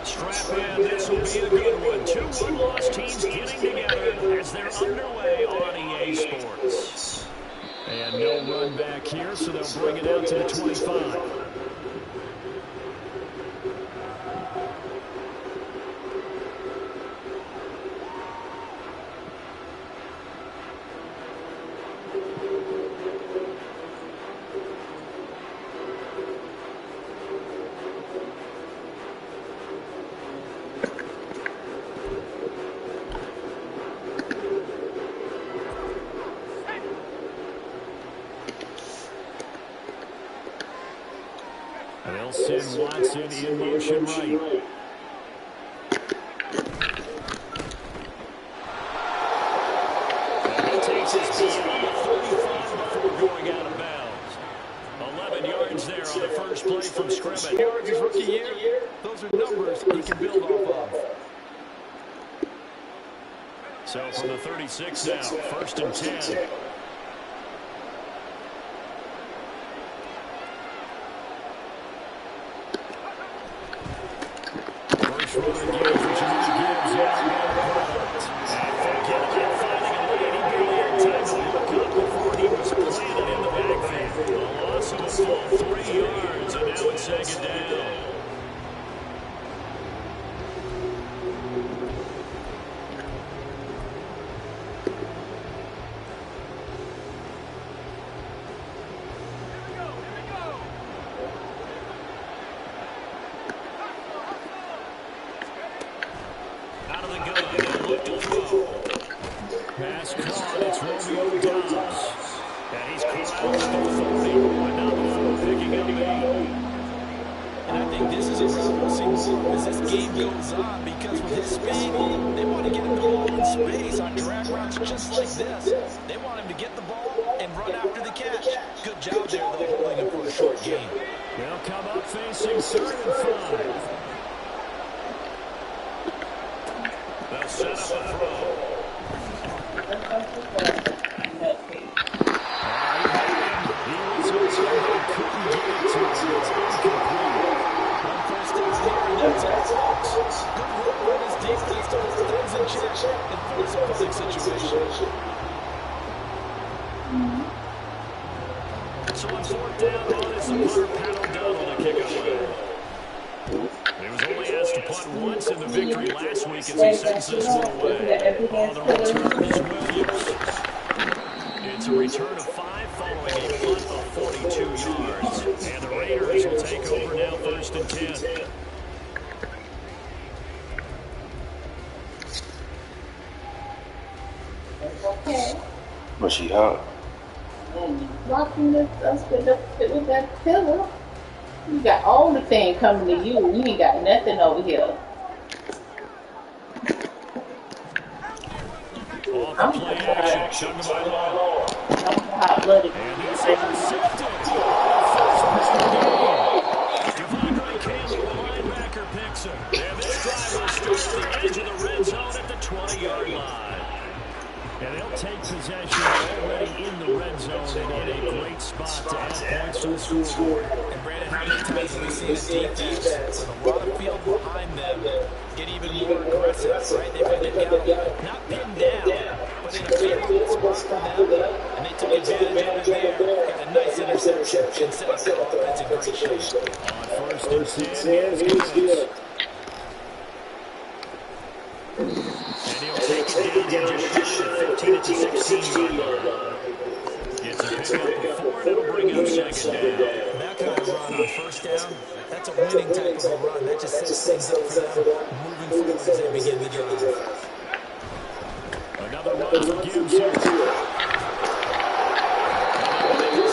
Strap in, this will be a good one. Two one-loss teams getting together as they're underway on EA Sports. And no run back here, so they'll bring it out to the 25. They'll send Watson in motion right. And he takes his beyond the 35 before going out of bounds. 11 yards there on the first play from scrimmage. Yards his rookie year. Those are numbers he can build off of. So from the 36 now, 1st and 10. Pass caught, it's Romeo Dobbs. And he's corralled at the 40, but now the 4 picking up 8. And I think this is a route we'll see more as this game goes on, because with his speed, they want to get him the ball in space on drag routes just like this. They want him to get the ball and run after the catch. Good job there, though, holding him for a short game. They'll come up facing 3rd and 5. They'll set up a throw. So on 4th down, on is the punter, Pat O'Donnell, to kick it away. He was only asked to punt once in the victory last week as he sends this one away. On the return is Williams. It's a return of 5 following a punt of 42 yards. And the Raiders will take over now, 1st and 10. Okay. Was she hot? Locking this us with that pillow. You got all the thing coming to you. You ain't got nothing over here. Off the play action. Chugging by low. I'm hot-blooded. And he's intercepted. First play Devondre Campbell, the linebacker, picks him. And this drive will start at the edge of the red zone at the 20-yard line. And they'll take possession already in the red zone and in a great spot to add points to the scoreboard. And Brandon, how many times have we seen a defense with a lot of field behind them get even more aggressive, right? They've been not pinned down, but in a favorable spot for them, and they took advantage of it there. Got a nice interception and set up the offense in great shape. On 1st and 10, here's Gibbs. And he'll take it down to just 15 at the 16-yard line. It's a pickup of 4, and it'll bring up 2nd down. That kind of run on 1st down, that's a winning type of a run. That just sets things up for them moving forward as they begin the drive. Another run for Gibbs here.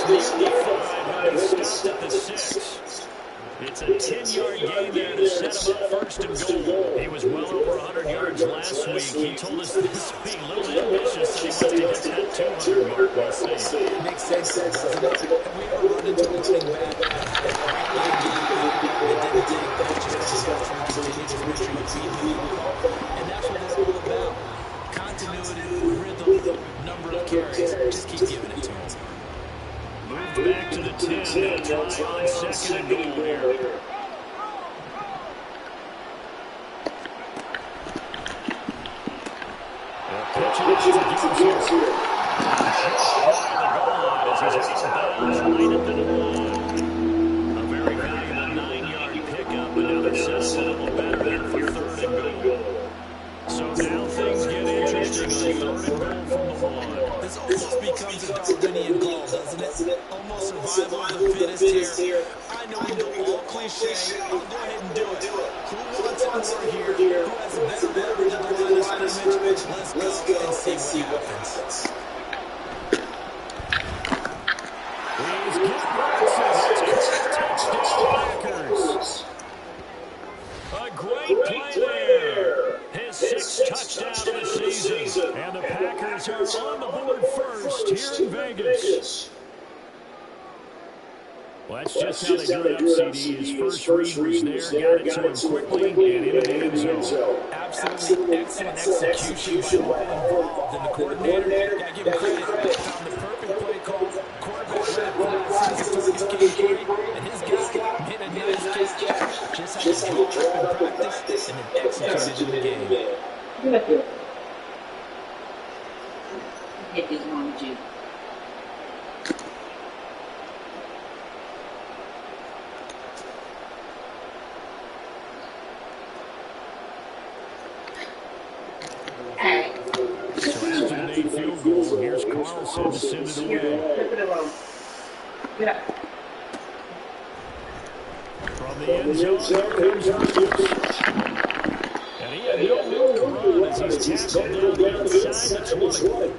Just near the 5, and he stopped at the 6. It's a 10-yard gain there to set him up 1st and goal. He was well over 100 yards last week. He told us this being a little ambitious, and he wants to hit that 200 mark. We'll see. Makes sense, doesn't it? Have we ever run into a running back that didn't take that chance to continue to retreat, and that's what it's all about. Continuity, rhythm, number of carries. Just keep giving it to him. Moved back to the 10. They'll try on second and goal here. Pitch it to Gibbs here. The goal line as he's outbounds right into the line. A very valuable 9-yard pickup, but now they're set up a little better there for third and goal. So now things get interesting on third and goal from the 1. This almost becomes a Darwinian call, doesn't it? Almost survival of the fittest here. I know we go all cliche. I'll go ahead and do it. Who wants more here? Who has a better leverage at the line of scrimmage? Let's go and see what happens. He's getting touchdown Packers. A great play there. His 6th touchdown of the season. And the Packers are on the board first here in Vegas. Well, that's just how they drew it up, CD. His first read was there, got it to him quickly, and into the end zone. Absolutely excellent execution by all involved. And the coordinator, got to give him credit, found the perfect play call. Quarterback read it as soon as the target came free, and his guy made a nice catch. Just had to draw up in practice and then executed in the game. Good. Hit this one with you. So after an 8 field goal, here's Carlson to send it away. Get up. From the end zone, there comes Rodgers. And he had no room to run as he's tackled down inside the 20.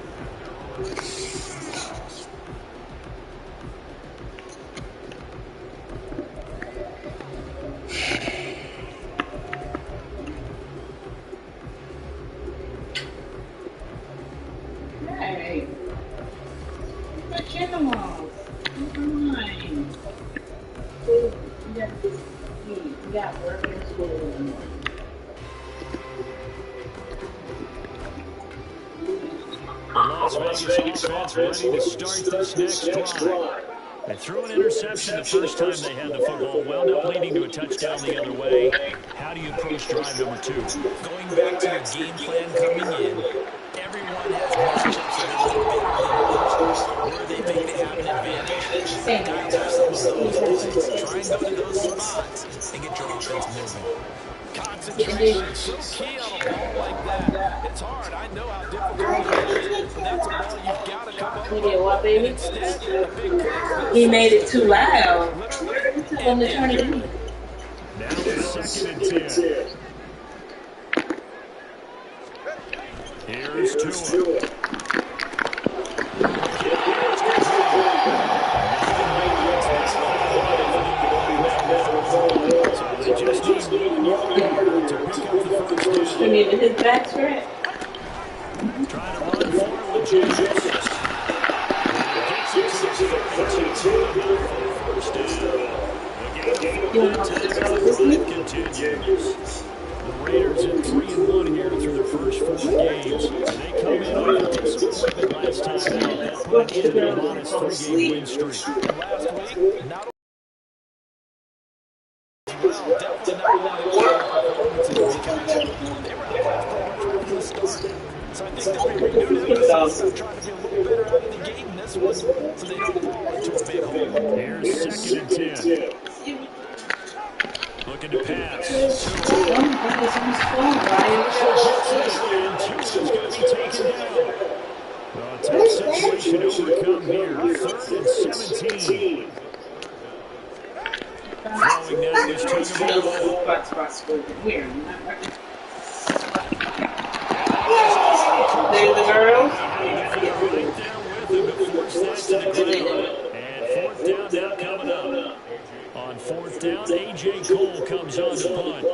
Hey, what's your animals? Come on. You got this. You got work in school. Las Vegas offense ready to start this next drive. They threw an interception the first time they had the football, wound up leading to a touchdown the other way. How do you approach drive number 2? Going back to your game plan coming in, everyone has matchups that are a little bit others, where they think they have an advantage. Guys are some of those places. Try and go to those spots and get your offense moving. Concentration is so key on a ball like that. It's hard. I know how difficult it is, but that's a ball you've got to come up with. What, baby? Instead, you're a big play. He made it too loud. Tell him to turn it in. Now it's 2nd and 10. Here's Tua. They just need 1 yard to pick up the first down. He needed his back strap. Trying to run forward, James. Gets it to the 32. First down. Continues. The Raiders at 3-1 here through their first 4 games. They come in with a disappointment last time out. That put into their honest 3-game win streak. Last week, not well, definitely not one of the performances they were outclassed pretty much from the start. So I think they'll be renewed emphasis trying to be a little better out of the game in this one so they don't fall into a big hole. Here's 2nd and 10. Looking to pass. And Tua's going to be taken down. Well, a tough situation to overcome here. 3rd and 17. Throwing now is Tagovailoa. There's the girls. Right there with him to force that to the ground. And 4th down now coming up. On 4th down, A.J. Cole comes on to punt.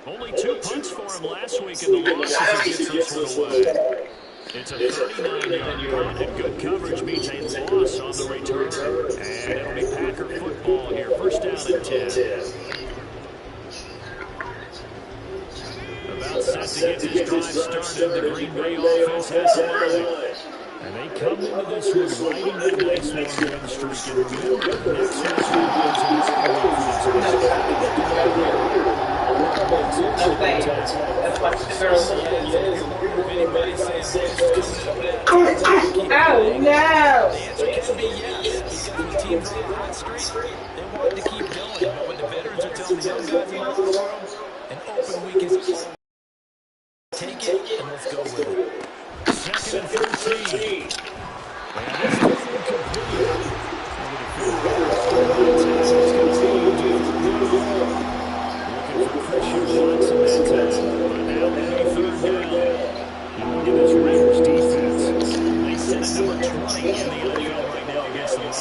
Only 2 punts for him last week in the loss as he gets this one away. It's a 39-yard punt, and good coverage means a loss on the return. And it'll be Packer football here. 1st down and 10. About set to get this drive started. The Green Bay offense has the line. And they come into this one riding that nice long win streak. And remember, next week's one is a road week for the team. So how do you get the win here? I'm saying, that's what the girls look at. Oh, no! The answer can be yes, because when teams are on a hot streak, they want to keep going. But what the veterans are telling the young guys in the locker room, an open week is all. Take it, and let's go with it. Second and 13. And this time incomplete. And the defender is going to be looking for Christian Watson that time. But now it'll be third down. You look at this Raiders defense. They sit at number 20 in the NFL right now against the run.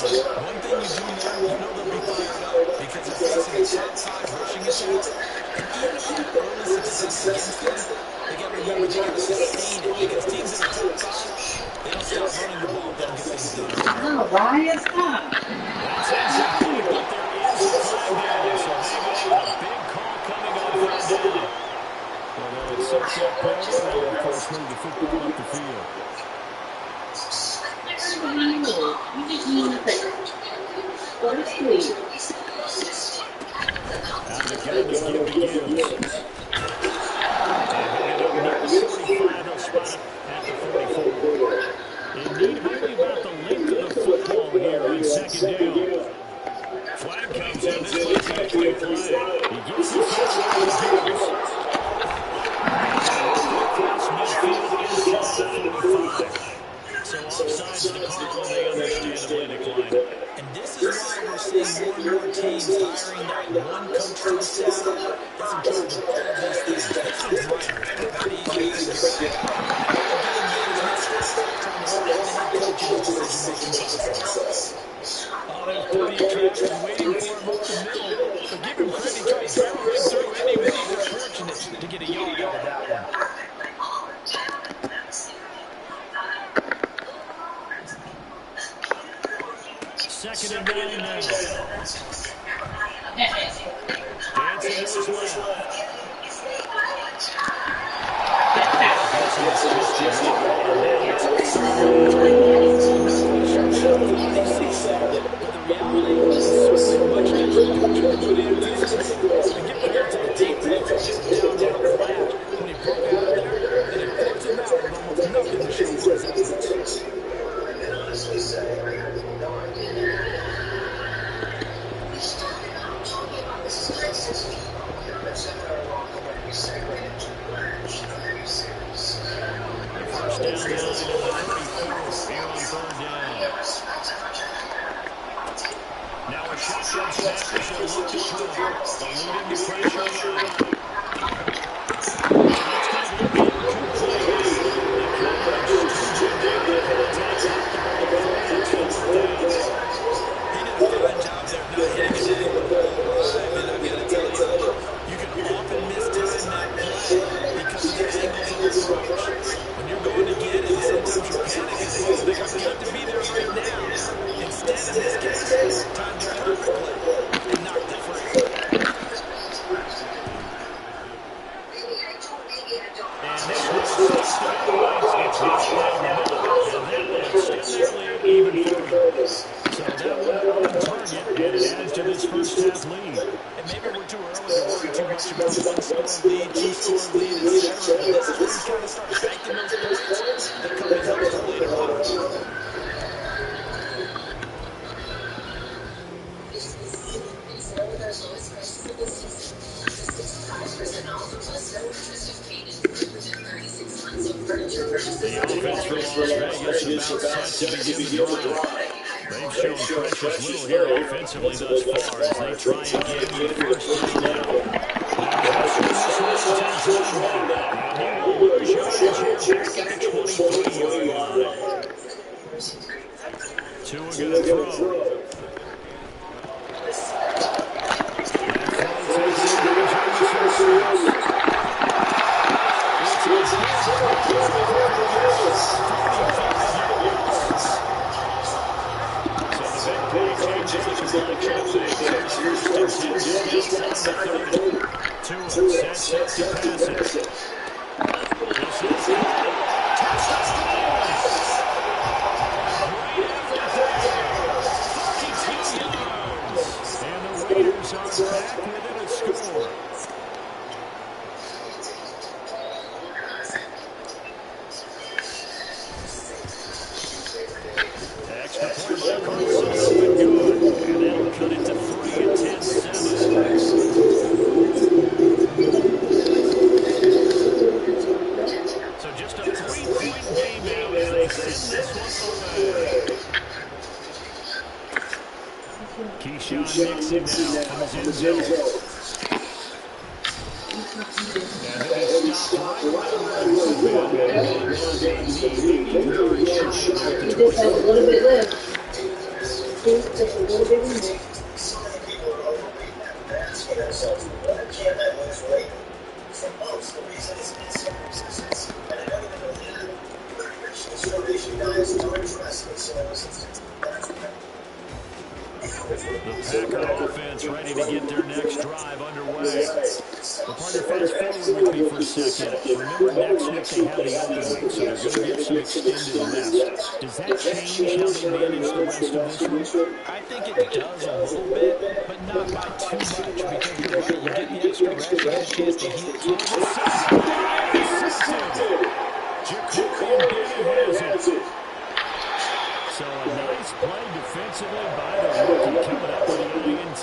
One thing you do know they'll be fired up because they're facing a top 5 rushing attack. And even if you have early success against them, they got to remember they got to sustain it because teams that are top 5, they don't start running the ball, they don't get things done. Oh, Ryan, stop. That's incomplete, but there is a flag down. So hang on, a big call coming on third down. Although it sets up penalty, they'll of course move the football up the field. You just need to go to sleep. Out the gun to give to Gibbs. And he'll get up near the 45. They'll spot him at the 44. Indeed, only about the length of the football here on second down. Flag comes in. This one's going to be a flag. He gets the flag to Gibbs. Across midfield inside the 45. So offsides the call, and they understandably decline. And this is why we're seeing more and more teams hiring that one coach to the staff that's in charge of all of these things. This is right. Not easy to figure out. Oh, there's plenty of traction waiting for him up the middle. But give him credit, he tried barreling through anyway. They're fortunate to get a yard out of that one. Second and 9 now. Dancing to his left. Extra point by Carlson, up and good. And that'll cut it to 3 at 10-7. So just a 3-point game now as they send this one away. Keyshawn Nixon now from his end zone. And he'll be stopped right where he would have been. And it was a knee very shy there at the 20. Just has a little bit left. Just a little bit left. The Packer offense ready to get their next drive underway. Well, partner, fast forward with me for a second. Remember, next week they have the open week, so they're going to get some extended rest. Does that change how they manage the rest of this week? I think it does a little bit, but not by too much, because you're right. You get the extra rest, you get a chance to heal. Jacoby has it. So a nice play defensively by the rookie coming up with the INT.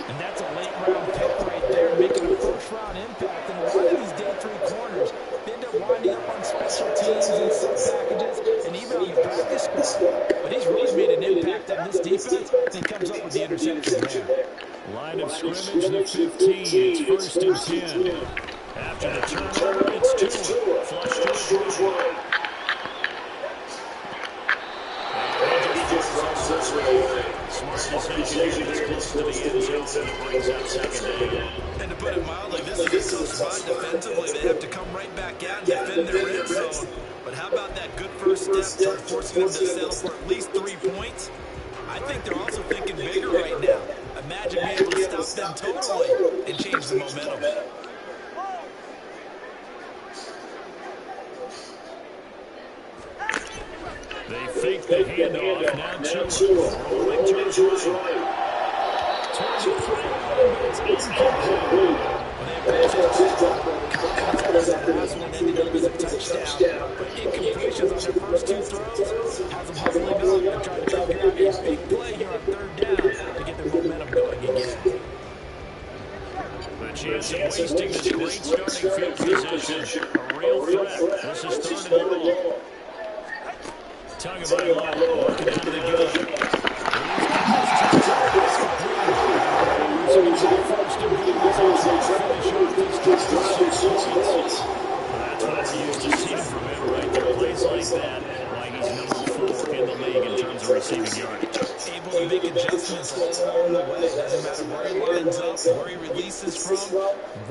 And that's a late-round pick right there, making a first-round impact. And a lot of these day 3 corners end up winding up on special teams and sub packages and even on the practice squad. But he's really made an impact on this defense, and he comes up with the interception there. Line of scrimmage, the 15. It's 1st and 10. After the turnover, it's Tua. Flush to the right. Smart decision to get this close to the end zone, and it brings up 2nd down. And to put it mildly, this is a tough spot defensively. They have to come right back out and defend their red zone. But how about that good first step toward forcing them to settle for at least 3 points? I think they're also thinking bigger right now. Imagine being able to stop them totally and change the momentum. They fake the handoff. Now Tua rolling to his right. Towards the play, it's incomplete. Ended up as a touchdown, but incompletions on their first 2 throws has them hustling up and trying to figure out a big play here on 3rd down to get their momentum going again. The chance of wasting this great starting field position. A real threat. This is 3rd and long. Tongue of my line, working out of the gun. That's what we're used to seeing from him right there. Plays like that, why he's number 4 in the league in terms of receiving yardage. Able to make adjustments all along the way. Doesn't matter where he lines up, where he releases from.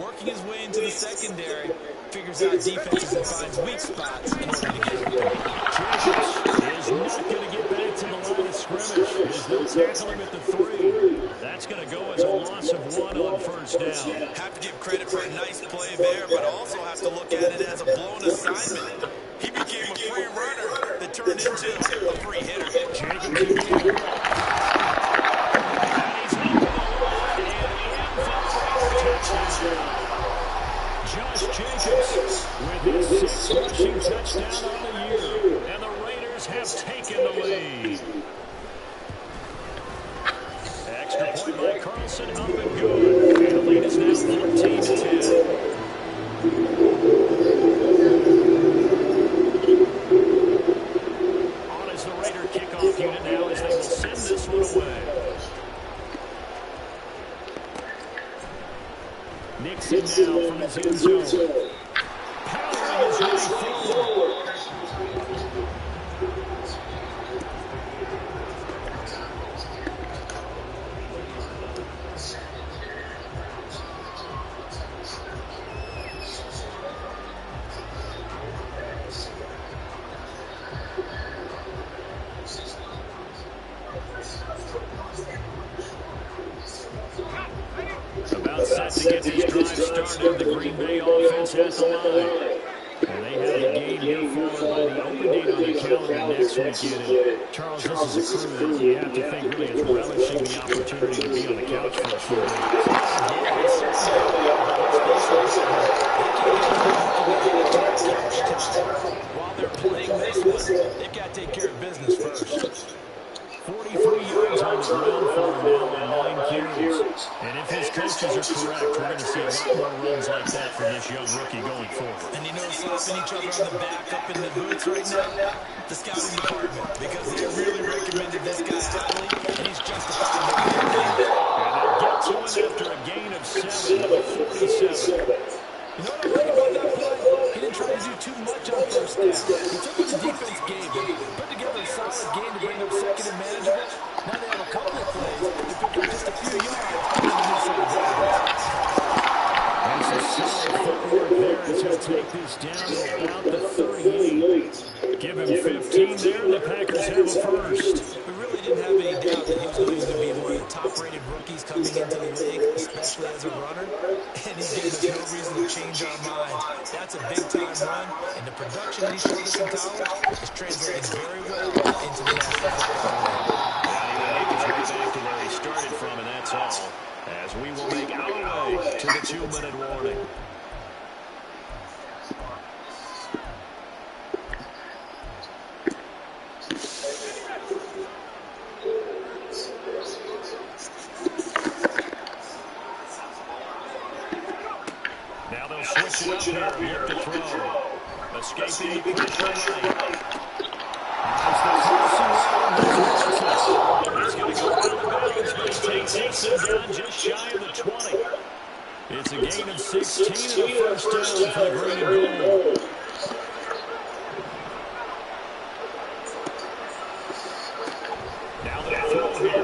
Working his way into the secondary, figures out defenses and finds weak spots in order to get it done. Is not going to get back to the line of scrimmage. There's no tackling at the 3. That's going to go as a loss of 1 on 1st down. Have to give credit for a nice play there, but also have to look at it as a blown assignment. He became a free runner that turned into a free hitter. Jacobs again. Josh Jacobs with his 6th rushing touchdown on the year. And the Raiders have taken the lead. Extra point by Carlson, up and good. And the lead is now 14-10. On is the Raider kickoff unit now as they will send this one away. Nixon now from his end zone. Powering his way forward. About set to get this drive started. The Green Bay offense has the line. And they have the game here forward by the open date on the calendar next weekend. And Charles, this is a crew that you have to think really is relishing the opportunity to be on the couch for a few days. While they're playing this one, they've got to take care of business first. ground for him now on 9 carries. And if his coaches are correct, we're going to see a lot more runs like that from this young rookie going forward. And you know, slapping each other on the back up in the boots right now, the scouting department, because they really recommended this guy highly, and he's justified making that claim. And they'll get to it after a gain of 7, 47. You know what I like about that play? He didn't try to do too much on first down. He took what the defense gave him, put together a solid game to bring up second and manageable. Now they have a couple of plays to pick up just a few yards on the new side of downs. And some solid footwork there as he'll take this down to about the 38. Give him 15 there, and the Packers have a first. We really didn't have any doubt that he was going to be one of the top-rated rookies coming into the league, especially as a runner. And he's given us no reason to change our minds. That's a big-time run, and the production that he showed us in college is translating very well into the National Football League. Now he will make his way back to where he started from, and that's all. As we will make our way to the 2-minute warning. Now they'll switch it up here. Look to throw. Escaping the pressure right. As the he's going to go out of bounds, but he takes Dixon down just shy of the 20. It's a gain of 16 and a first down for the green and gold. Now they'll throw here.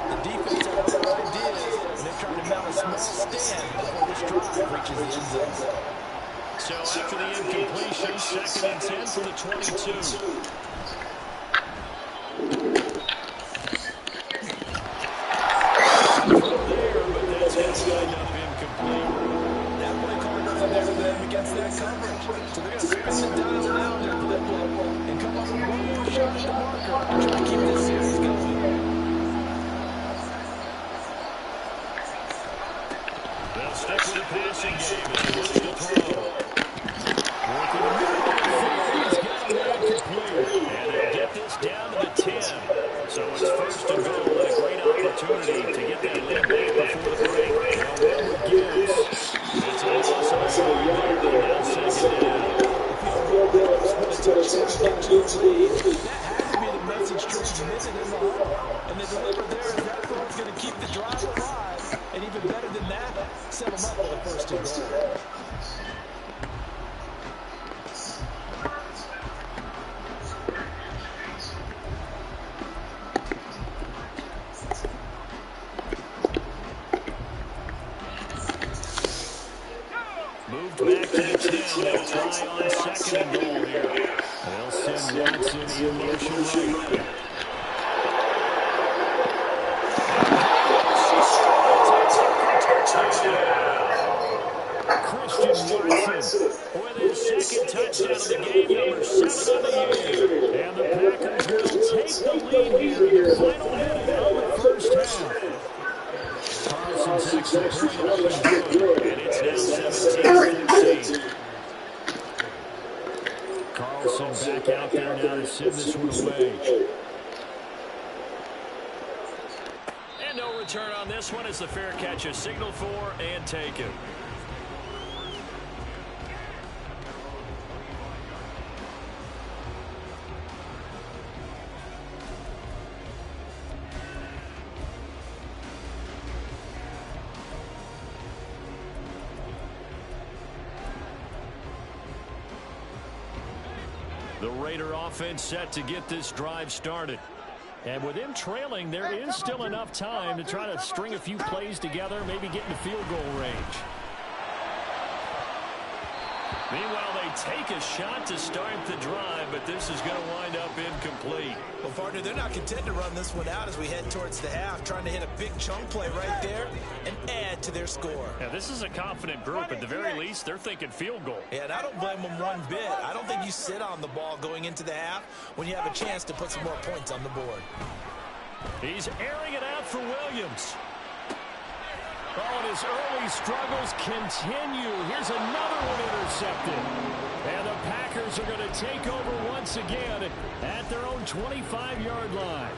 The defense had other ideas, and they're trying to mount a small stand before this drive reaches the end zone. So after the incompletion, 2nd and 10 for the 22. That play call wasn't there for them against that coverage. So they're going to spin the dial now in their blip and come up with one more shot at the marker and try to keep this series going. They'll stick with the passing game as he looks to throw. Working the middle of the field, he's got a man complete. And they'll get this down to the 10. So it's first and goal and a great opportunity to get that lead back before the break. Well, Gibbs. It's a loss of a yard there, now 2nd down. That has to be the message transmitted in the huddle. And they delivered there, and that throw's going to keep the drive alive. And even better than that, set them up with a first and goal. Moved back to the 10. They'll try on 2nd and goal here. They'll send Watson in motion right. Christian Watson with his 2nd touchdown of the game, number 7 on the year. And the Packers will take the lead here in the final minute of the first half. Carlson's extra point up and good, and it's now 17-15. Carlson back out there now to send this one away. And no return on this one as the fair catch is signaled for and taken. The Raider offense set to get this drive started. And with them trailing, there is still enough time to try to string a few plays together, maybe get into field goal range. Meanwhile, they take a shot to start the drive, but this is going to wind up incomplete. Well, partner, they're not content to run this one out as we head towards the half, trying to hit a big chunk play right there and add to their score. Yeah, this is a confident group. At the very least, they're thinking field goal. Yeah, and I don't blame them one bit. I don't think you sit on the ball going into the half when you have a chance to put some more points on the board. He's airing it out for Williams. Oh, and his early struggles continue. Here's another one intercepted. And the Packers are going to take over once again at their own 25-yard line.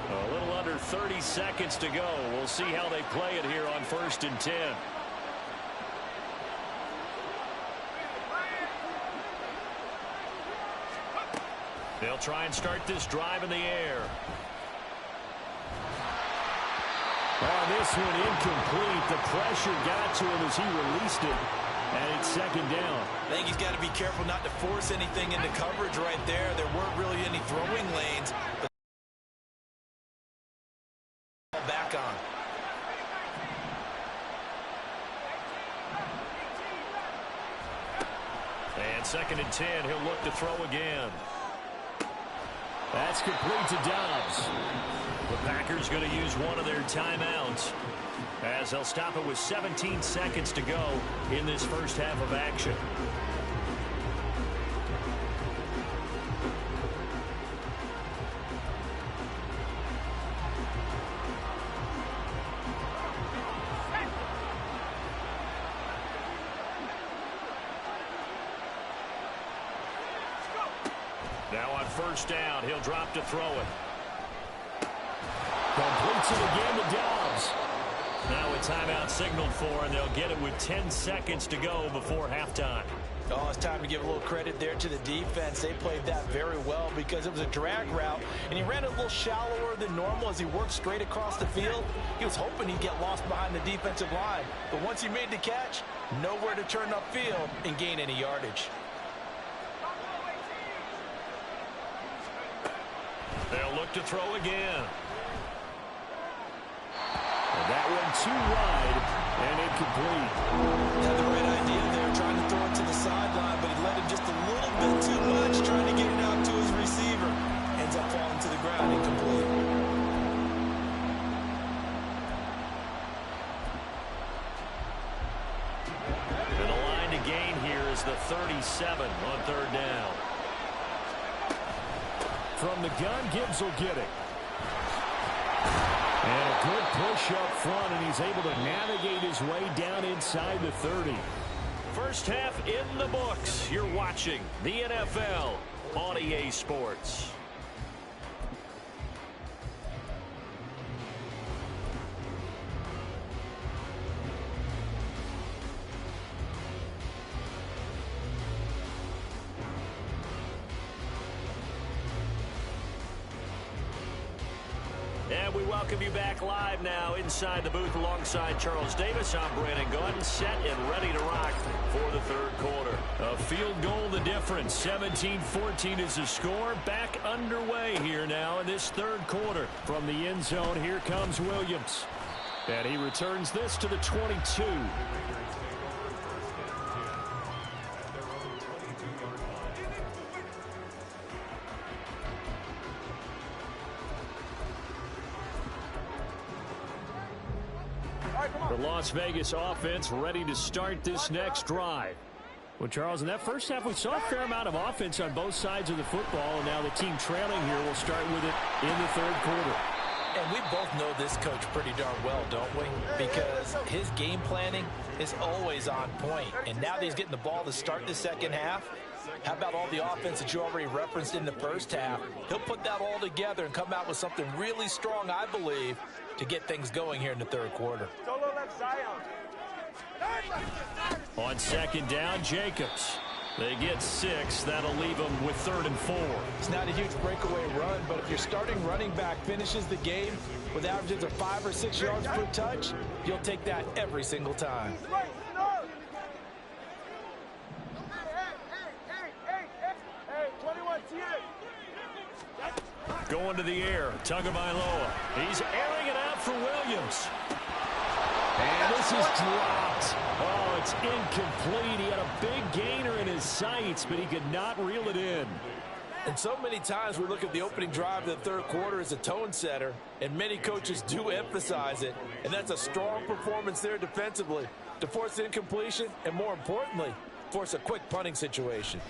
A little under 30 seconds to go. We'll see how they play it here on 1st and 10. They'll try and start this drive in the air. Oh, this one incomplete. The pressure got to him as he released it. And it's 2nd down. I think he's got to be careful not to force anything into coverage right there. There weren't really any throwing lanes. But back on. And 2nd and 10. He'll look to throw again. That's complete to Dobbs. The Packers going to use one of their timeouts as they'll stop it with 17 seconds to go in this first half of action. Now on 1st down, he'll drop to throw it. Completes it again to Dobbs. Now a timeout signaled for, and they'll get it with 10 seconds to go before halftime. Oh, it's time to give a little credit there to the defense. They played that very well because it was a drag route, and he ran it a little shallower than normal as he worked straight across the field. He was hoping he'd get lost behind the defensive line, but once he made the catch, nowhere to turn upfield and gain any yardage. They'll look to throw again. And that one too wide and incomplete. Had the right idea there, trying to throw it to the sideline, but he let him just a little bit too much, trying to get it out to his receiver. Ends up falling to the ground, incomplete. And the line to gain here is the 37 on 3rd down. From the gun, Gibbs will get it. And a good push up front, and he's able to navigate his way down inside the 30. First half in the books. You're watching the NFL on EA Sports. And we welcome you back live now inside the booth alongside Charles Davis. I'm Brandon Gordon, set and ready to rock for the 3rd quarter. A field goal the difference. 17-14 is the score. Back underway here now in this 3rd quarter. From the end zone, here comes Williams. And he returns this to the 22. The Las Vegas offense ready to start this next drive. Well, Charles, in that first half, we saw a fair amount of offense on both sides of the football, and now the team trailing here will start with it in the 3rd quarter. And we both know this coach pretty darn well, don't we? Because his game planning is always on point. And now that he's getting the ball to start the 2nd half, how about all the offense that you already referenced in the first half? He'll put that all together and come out with something really strong, I believe, to get things going here in the 3rd quarter. On 2nd down, Jacobs. They get 6. That'll leave them with 3rd and 4. It's not a huge breakaway run, but if your starting running back finishes the game with averages of 5 or 6 yards per touch, you'll take that every single time. Going to the air, Tagovailoa. He's airing it out for Williams. And this is dropped. Oh, it's incomplete. He had a big gainer in his sights, but he could not reel it in. And so many times we look at the opening drive of the 3rd quarter as a tone setter, and many coaches do emphasize it. And that's a strong performance there defensively to force incompletion and, more importantly, force a quick punting situation.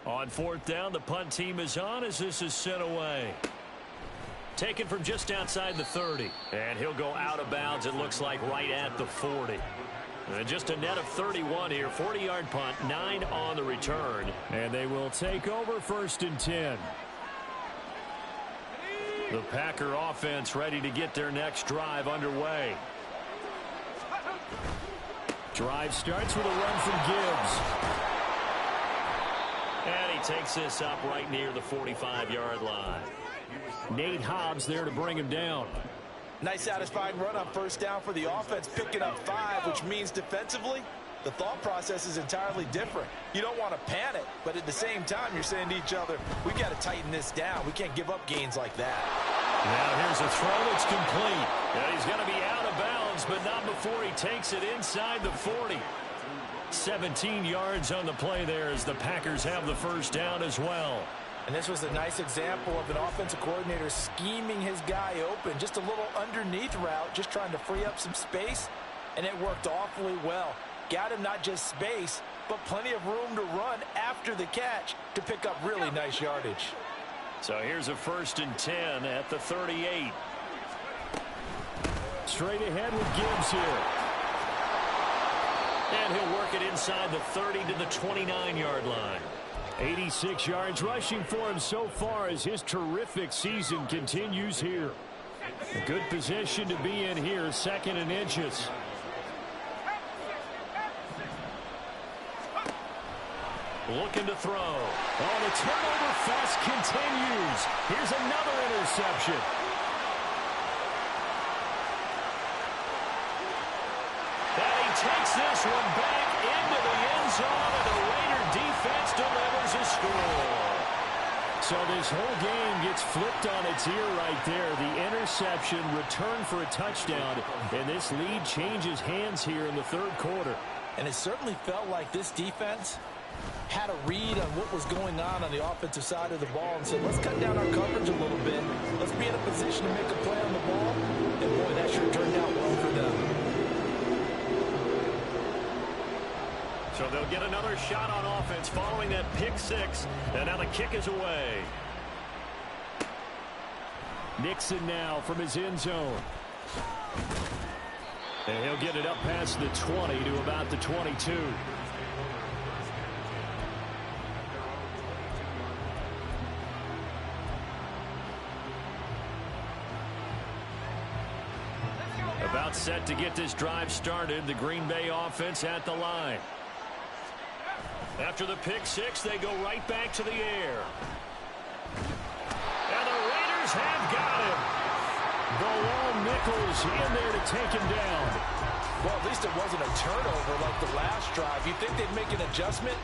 On 4th down, the punt team is on as this is sent away. Taken from just outside the 30. And he'll go out of bounds, it looks like, right at the 40. Just a net of 31 here. 40-yard punt, 9 on the return. And they will take over 1st and 10. The Packer offense ready to get their next drive underway. Drive starts with a run from Gibbs. And he takes this up right near the 45-yard line. Nate Hobbs there to bring him down. Nice satisfying run on 1st down for the offense, picking up 5, which means defensively, the thought process is entirely different. You don't want to panic, but at the same time, you're saying to each other, we've got to tighten this down. We can't give up gains like that. Now here's a throw that's complete. And he's going to be out of bounds, but not before he takes it inside the 40. 17 yards on the play there as the Packers have the 1st down as well. And this was a nice example of an offensive coordinator scheming his guy open. Just a little underneath route, just trying to free up some space, and it worked awfully well. Got him not just space, but plenty of room to run after the catch to pick up really nice yardage. So here's a 1st and 10 at the 38. Straight ahead with Gibbs here. And he'll work it inside the 30 to the 29-yard line. 86 yards rushing for him so far as his terrific season continues here. A good position to be in here, 2nd and inches. Looking to throw. Oh, the turnover fest continues. Here's another interception. And he takes this one back into the end zone, and the Raider defense delivers a score. So this whole game gets flipped on its ear right there. The interception, return for a touchdown, and this lead changes hands here in the 3rd quarter. And it certainly felt like this defense had a read on what was going on the offensive side of the ball and said, let's cut down our coverage a little bit. Let's be in a position to make a play on the ball. And boy, that sure turned out well for them. So they'll get another shot on offense following that pick 6. And now the kick is away. Nixon now from his end zone. And he'll get it up past the 20 to about the 22. About set to get this drive started. The Green Bay offense at the line. After the pick 6, they go right back to the air. And the Raiders have got him. The lone Nichols in there to take him down. Well, at least it wasn't a turnover like the last drive. You'd think they'd make an adjustment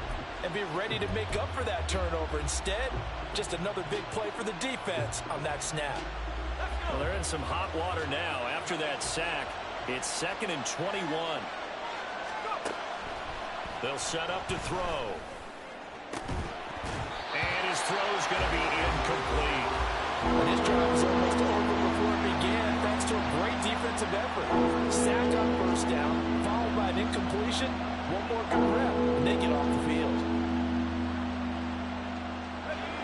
and be ready to make up for that turnover. Instead, just another big play for the defense on that snap. Well, they're in some hot water now. After that sack, it's 2nd and 21. They'll set up to throw. And his throw's going to be incomplete. And his drive was almost over before it began, thanks to a great defensive effort. Sack on 1st down, followed by an incompletion. One more good rep, and they get off the field.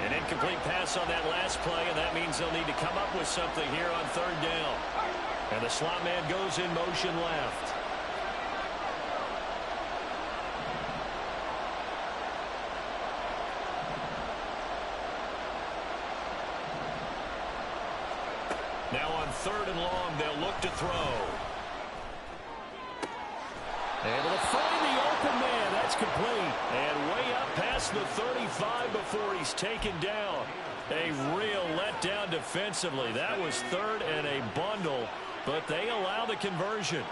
An incomplete pass on that last play, and that means they'll need to come up with something here on 3rd down. And the slot man goes in motion left. Now on 3rd and long, they'll look to throw. Able to find the open man. That's complete. And way up past the 35 before he's taken down. A real letdown defensively. That was 3rd and a bundle, but they allow the conversion.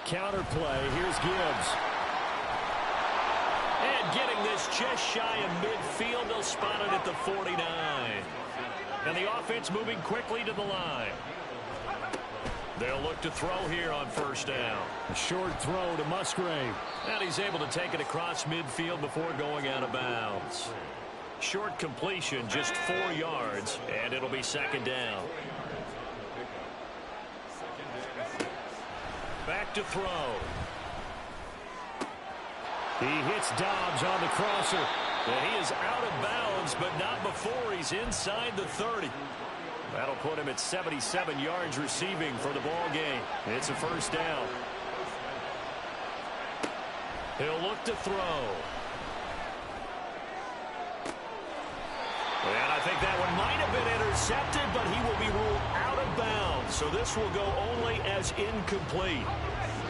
Counter play. Here's Gibbs. And getting this just shy of midfield. They'll spot it at the 49. And the offense moving quickly to the line. They'll look to throw here on 1st down. A short throw to Musgrave. And he's able to take it across midfield before going out of bounds. Short completion, just 4 yards, and it'll be 2nd down. Back to throw. He hits Dobbs on the crosser. And he is out of bounds, but not before he's inside the 30. That'll put him at 77 yards receiving for the ball game. It's a first down. He'll look to throw. And I think that one might have been intercepted, but he will be ruled out of bounds. So this will go only as incomplete.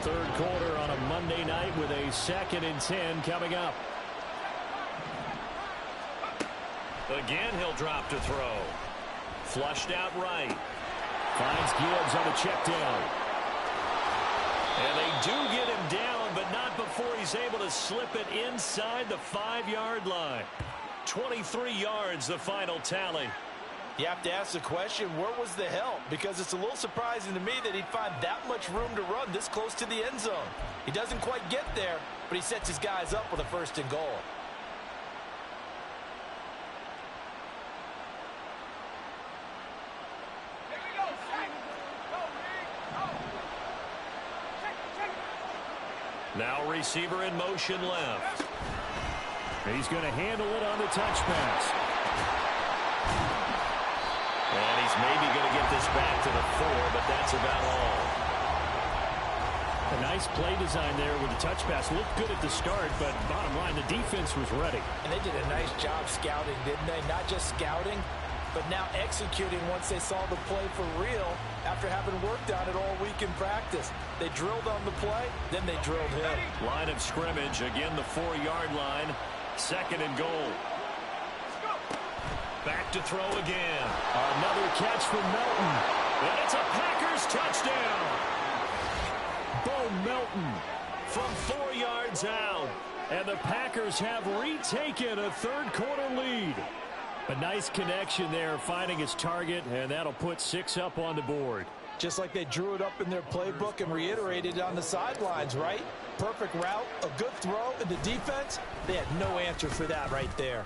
Third quarter on a Monday night with a 2nd and 10 coming up. Again, he'll drop to throw. Flushed out right. Finds Gibbs on the check down. And they do get him down, but not before he's able to slip it inside the 5-yard line. 23 yards, the final tally. You have to ask the question, where was the help? Because it's a little surprising to me that he'd find that much room to run this close to the end zone. He doesn't quite get there, but he sets his guys up with a 1st and goal. Now receiver in motion left. He's going to handle it on the touch pass. And he's maybe going to get this back to the 4, but that's about all. A nice play design there with the touch pass. Looked good at the start, but bottom line, the defense was ready. And they did a nice job scouting, didn't they? Not just scouting, but now executing once they saw the play for real after having worked on it all week in practice. They drilled on the play, then they drilled him. Line of scrimmage, again the 4-yard line. 2nd and goal. Back to throw again. Another catch from Melton. And it's a Packers touchdown. Bo Melton from 4 yards out. And the Packers have retaken a third-quarter lead. A nice connection there, finding his target, and that'll put 6 up on the board. Just like they drew it up in their playbook and reiterated it on the sidelines, right? Perfect route, a good throw, and the defense, they had no answer for that right there.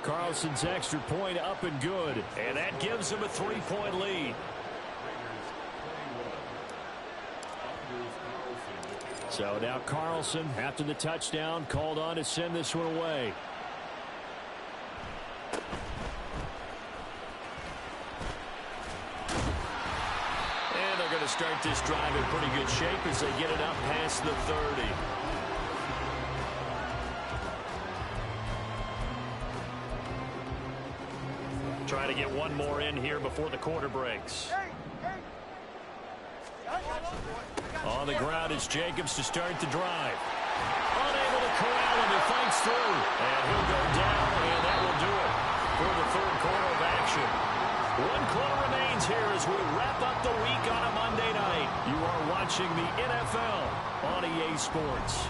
Carlson's extra point up and good, and that gives them a 3-point lead. So now Carlson, after the touchdown, called on to send this one away. And they're going to start this drive in pretty good shape as they get it up past the 30. Trying to get one more in here before the quarter breaks. On the ground is Jacobs to start the drive. Unable to corral him, he fights through. And he'll go down, and that will do it for the third quarter of action. 1 quarter remains here as we wrap up the week on a Monday night. You are watching the NFL on EA Sports.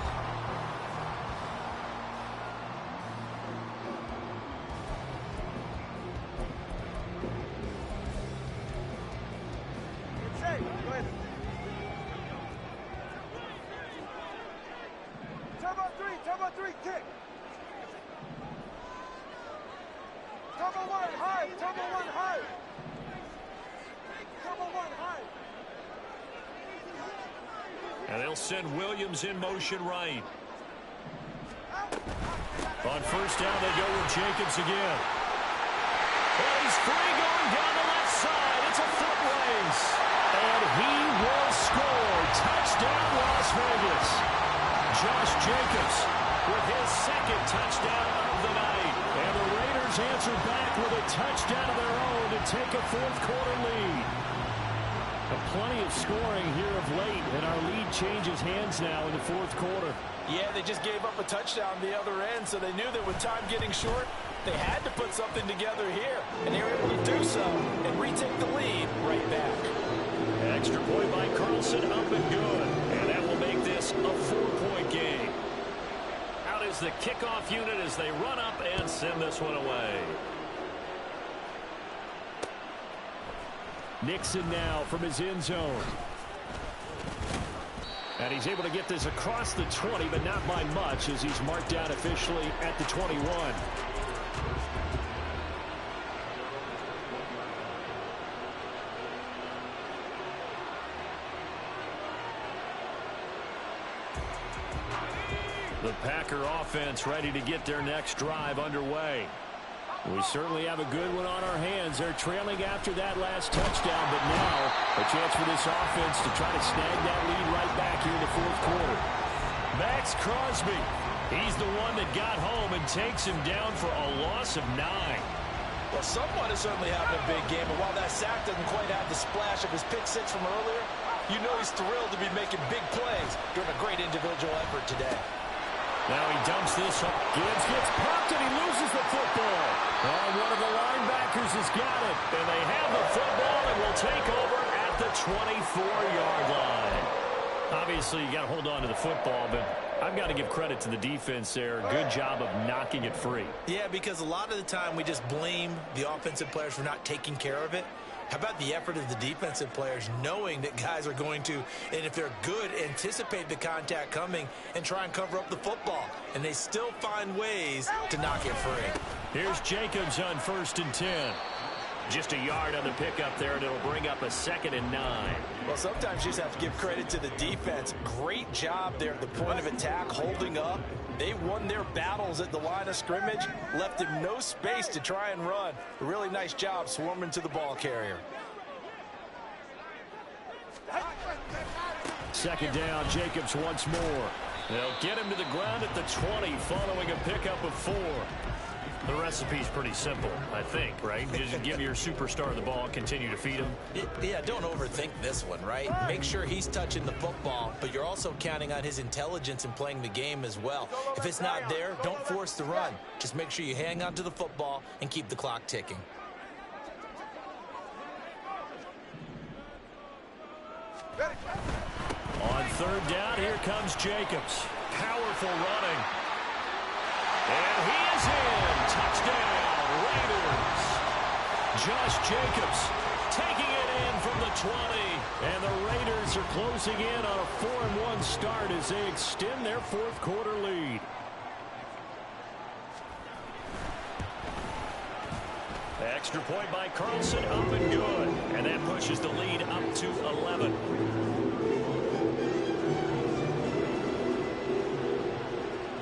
Turbo 3, kick. Turbo 1, high. Turbo 1, high. Turbo 1, high. And they'll send Williams in motion right. On first down, they go with Jacobs again. And he's free going down the left side. It's a foot race. And he will score. Touchdown, Las Vegas. Josh Jacobs with his 2nd touchdown of the night. And the Raiders answer back with a touchdown of their own to take a fourth-quarter lead. Plenty of scoring here of late, and our lead changes hands now in the fourth quarter. Yeah, they just gave up a touchdown the other end, so they knew that with time getting short, they had to put something together here. And they were able to do so and retake the lead right back. Extra point by Carlson, up and good. And that will make this a 4-point game. Out is the kickoff unit as they run up and send this one away. Nixon now from his end zone. And he's able to get this across the 20, but not by much as he's marked down officially at the 21. The Packer offense ready to get their next drive underway. We certainly have a good one on our hands. They're trailing after that last touchdown, but now a chance for this offense to try to snag that lead right back here in the fourth quarter. Max Crosby, he's the one that got home and takes him down for a loss of 9. Well, someone is certainly having a big game, and while that sack doesn't quite have the splash of his pick six from earlier, you know he's thrilled to be making big plays during a great individual effort today. Now he dumps this up. Gibbs gets popped and he loses the football. One of the linebackers has got it. And they have the football and will take over at the 24-yard line. Obviously, you got to hold on to the football, but I've got to give credit to the defense there. Good job of knocking it free. Yeah, because a lot of the time we just blame the offensive players for not taking care of it. How about the effort of the defensive players knowing that guys are going to, and if they're good, anticipate the contact coming and try and cover up the football. And they still find ways to knock it free. Here's Jacobs on 1st and 10. Just a yard on the pickup there, and it'll bring up a 2nd and 9. Well, sometimes you just have to give credit to the defense. Great job there at the point of attack, holding up. They won their battles at the line of scrimmage, left him no space to try and run. A really nice job swarming to the ball carrier. 2nd down, Jacobs once more. They'll get him to the ground at the 20 following a pickup of 4. The recipe's pretty simple, I think, right? Just give your superstar the ball, continue to feed him. Yeah, don't overthink this one, right? Make sure he's touching the football, but you're also counting on his intelligence in playing the game as well. If it's not there, don't force the run. Just make sure you hang on to the football and keep the clock ticking. On 3rd down, here comes Jacobs. Powerful running. And he is in. Touchdown, Raiders. Josh Jacobs taking it in from the 20. And the Raiders are closing in on a 4-1 start as they extend their fourth quarter lead. Extra point by Carlson, up and good. And that pushes the lead up to 11.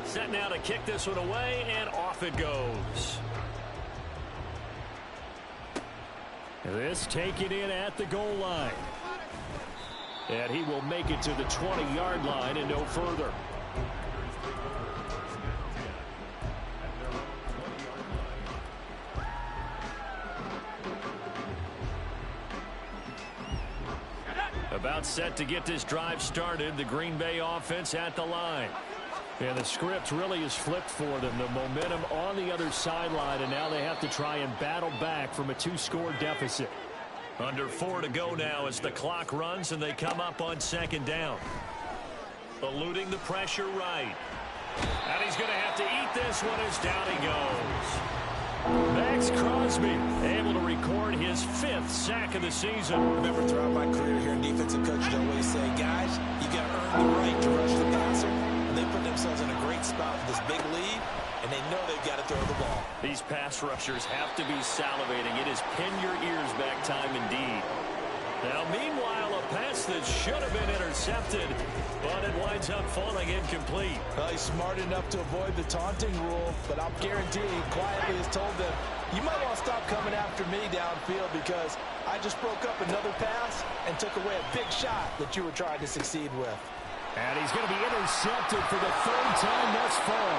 Set now to kick this one away, and off it goes. This taken in at the goal line. And he will make it to the 20-yard line and no further. About set to get this drive started. The Green Bay offense at the line. And the script really is flipped for them. The momentum on the other sideline, and now they have to try and battle back from a 2-score deficit. Under 4 to go now as the clock runs and they come up on 2nd down. Eluding the pressure right. And he's going to have to eat this one as down he goes. Max Crosby able to record his 5th sack of the season. Remember, throughout my career here in defensive coaches, I always say, guys, you got to earn the right to rush the passer. And they put themselves in a great spot with this big lead, and they know they've got to throw the ball. These pass rushers have to be salivating. It is pin your ears back time indeed. Now, meanwhile, a pass that should have been intercepted, but it winds up falling incomplete. Well, he's smart enough to avoid the taunting rule, but I'm guaranteeing he quietly has told them, you might want to stop coming after me downfield because I just broke up another pass and took away a big shot that you were trying to succeed with. And he's going to be intercepted for the 3rd time thus far.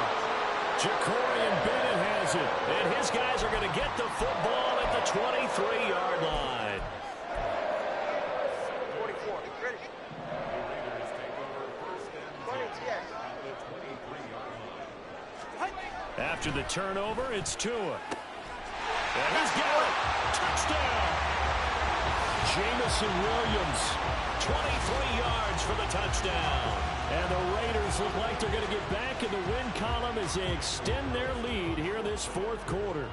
Jacorian Bennett has it, and his guys are going to get the football at the 23-yard line. 44, ready. After the turnover, it's Tua. And he's got it. Touchdown. Jamison Williams, 23 yards for the touchdown. And the Raiders look like they're going to get back in the win column as they extend their lead here in this fourth quarter.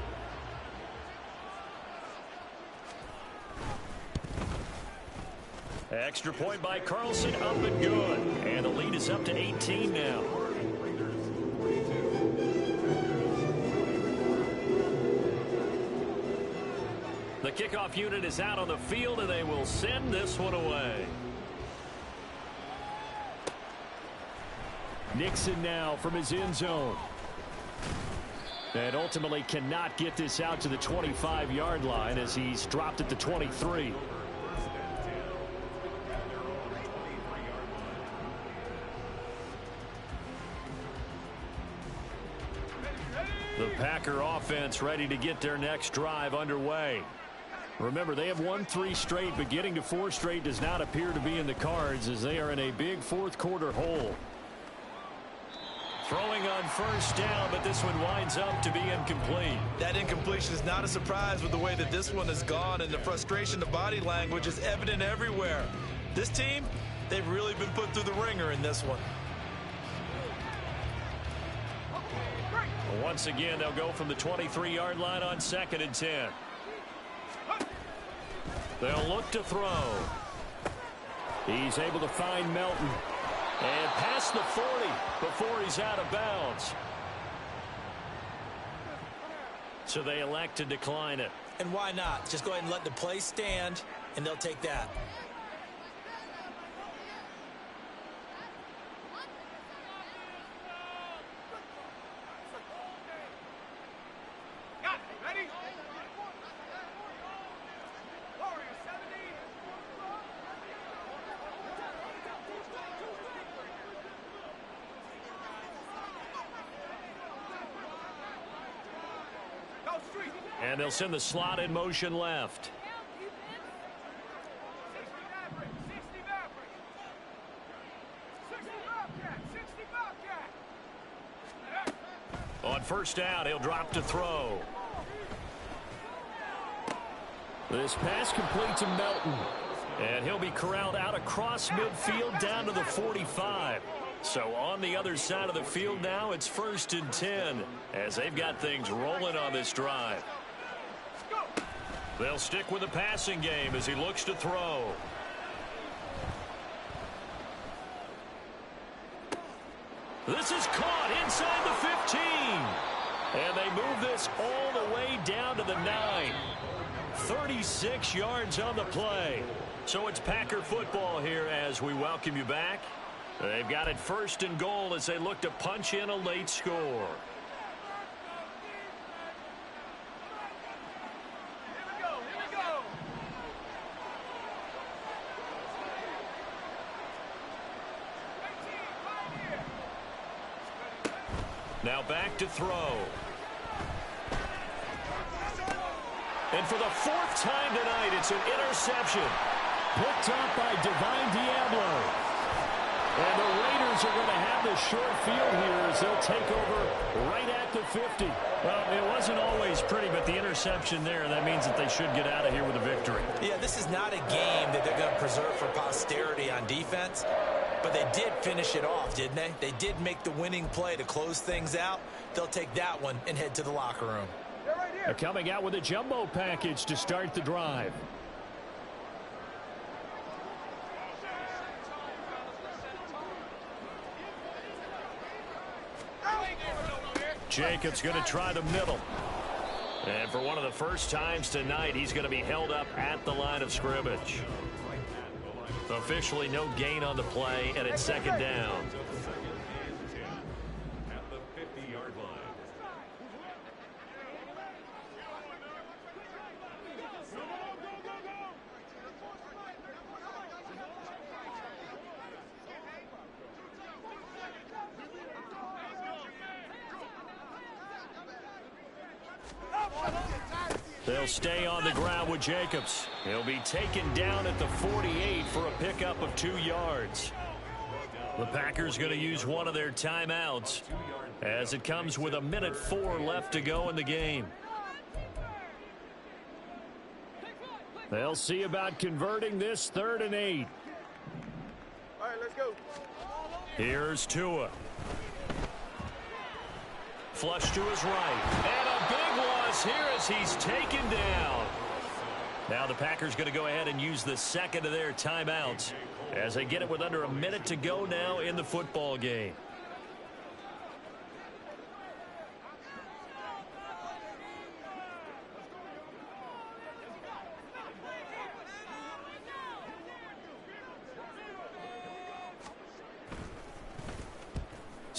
Extra point by Carlson, up and good. And the lead is up to 18 now. The kickoff unit is out on the field, and they will send this one away. Nixon now from his end zone. And ultimately cannot get this out to the 25-yard line as he's dropped at the 23. The Packer offense ready to get their next drive underway. Remember, they have won 3 straight, but getting to 4 straight does not appear to be in the cards as they are in a big fourth-quarter hole. Throwing on first down, but this one winds up to be incomplete. That incompletion is not a surprise with the way that this one has gone, and the frustration, the body language is evident everywhere. This team, they've really been put through the ringer in this one. Once again, they'll go from the 23-yard line on 2nd and 10. They'll look to throw. He's able to find Melton. And past the 40 before he's out of bounds. So they elect to decline it. And why not? Just go ahead and let the play stand, and they'll take that. And they'll send the slot in motion left. On first down, he'll drop to throw. This pass complete to Melton. And he'll be corralled out across midfield down to the 45. So on the other side of the field now, it's 1st and 10 as they've got things rolling on this drive. They'll stick with the passing game as he looks to throw. This is caught inside the 15. And they move this all the way down to the 9. 36 yards on the play. So it's Packer football here as we welcome you back. They've got it 1st and goal as they look to punch in a late score. Now back to throw. And for the 4th time tonight, it's an interception. Picked up by Divine Diablo. And the Raiders are going to have the short field here as they'll take over right at the 50. Well, it wasn't always pretty, but the interception there, that means that they should get out of here with a victory. Yeah, this is not a game that they're going to preserve for posterity on defense. But they did finish it off, didn't they? They did make the winning play to close things out. They'll take that one and head to the locker room. They're coming out with a jumbo package to start the drive. Jacobs going to try the middle. And for one of the first times tonight, he's going to be held up at the line of scrimmage. Officially no gain on the play, and it's 2nd down. At the 50-yard line. They'll stay on the ground with Jacobs. He'll be taken down at the 48 for a pickup of 2 yards. The Packers going to use one of their timeouts as it comes with 1:04 left to go in the game. They'll see about converting this 3rd and 8. All right, let's go. Here's Tua. Flush to his right. And a big loss here as he's taken down. Now the Packers going to go ahead and use the 2nd of their timeouts as they get it with under a minute to go now in the football game.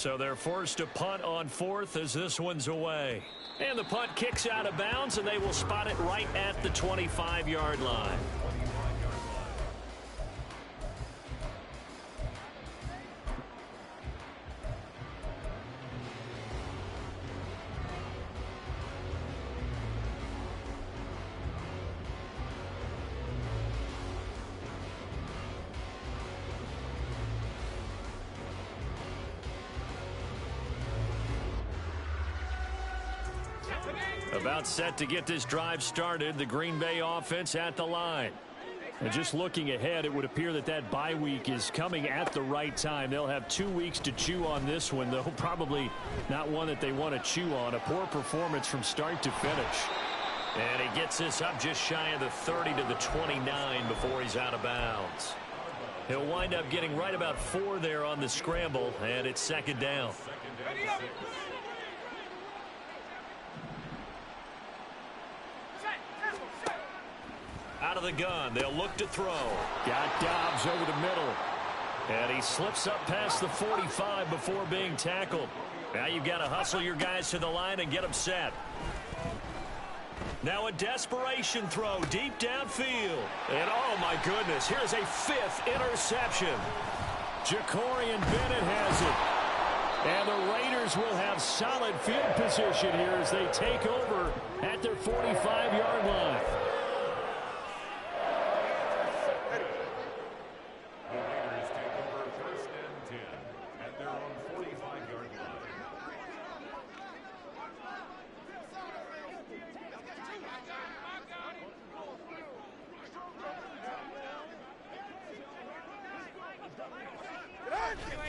So they're forced to punt on 4th as this one's away. And the punt kicks out of bounds, and they will spot it right at the 25-yard line. About set to get this drive started, the Green Bay offense at the line. And just looking ahead, it would appear that that bye week is coming at the right time. They'll have 2 weeks to chew on this one, though probably not one that they want to chew on. A poor performance from start to finish. And he gets this up just shy of the 30 to the 29 before he's out of bounds. He'll wind up getting right about 4 there on the scramble, and it's second down. Out of the gun, they'll look to throw. Got Dobbs over the middle. And he slips up past the 45 before being tackled. Now you've got to hustle your guys to the line and get them set. Now a desperation throw deep downfield. And oh my goodness, here's a 5th interception. Jacorian Bennett has it. And the Raiders will have solid field position here as they take over at their 45-yard line.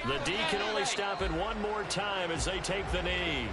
The D can only stop it one more time as they take the knee.